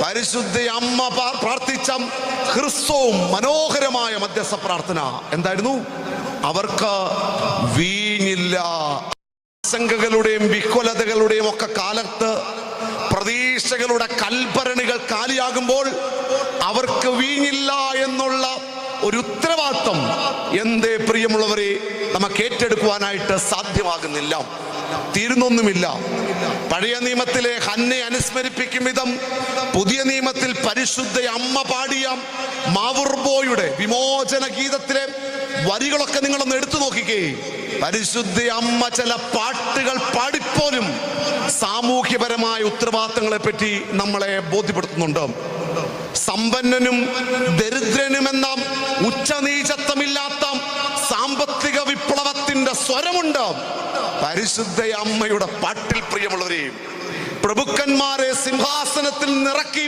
പരിശുദ്ധ അമ്മ പ്രാർത്ഥിച്ച ഹ്രസ്വവും മനോഹരമായ മധ്യസ്ഥ പ്രാർത്ഥന എന്തായിരുന്നു? അവർക്ക് വീഞ്ഞില്ല. ആശങ്കകളുടെയും വിഹ്വലതകളുടെയും ഒക്കെ കാലത്ത് പ്രതീക്ഷകളുടെ കൽഭരണികൾ കാലിയാകുമ്പോൾ അവർക്ക് വീഞ്ഞില്ല എന്നുള്ള ഒരു ഉത്തരവാദിത്വം എന്തേ പ്രിയമുള്ളവരെ നമുക്ക് ഏറ്റെടുക്കുവാനായിട്ട് സാധ്യമാകുന്നില്ല. തീരുന്നൊന്നുമില്ല. പഴയ നിയമത്തിലെ ഹന്നെ അനുസ്മരിപ്പിക്കും വിധം പുതിയ നിയമത്തിൽ പരിശുദ്ധ അമ്മ പാടിയ മാവുർബോയുടെ വിമോചന ഗീതത്തിലെ വരികളൊക്കെ നിങ്ങളൊന്ന് എടുത്തു നോക്കിക്കേ. പരിശുദ്ധ അമ്മ ചില പാട്ടുകൾ പാടിപ്പോലും സാമൂഹ്യപരമായ ഉത്തരവാദിത്തങ്ങളെ പറ്റി നമ്മളെ ബോധ്യപ്പെടുത്തുന്നുണ്ട്. സമ്പന്നനും ദരിദ്രനുമെന്ന ഉച്ചനീചത്വമില്ലാത്ത സാമ്പത്തിക വിപ്ലവത്തിന്റെ സ്വരമുണ്ട് പരിശുദ്ധ അമ്മയുടെ പാട്ടിൽ. പ്രിയമുള്ളവരെയും പ്രഭുക്കന്മാരെ സിംഹാസനത്തിൽ നിറക്കി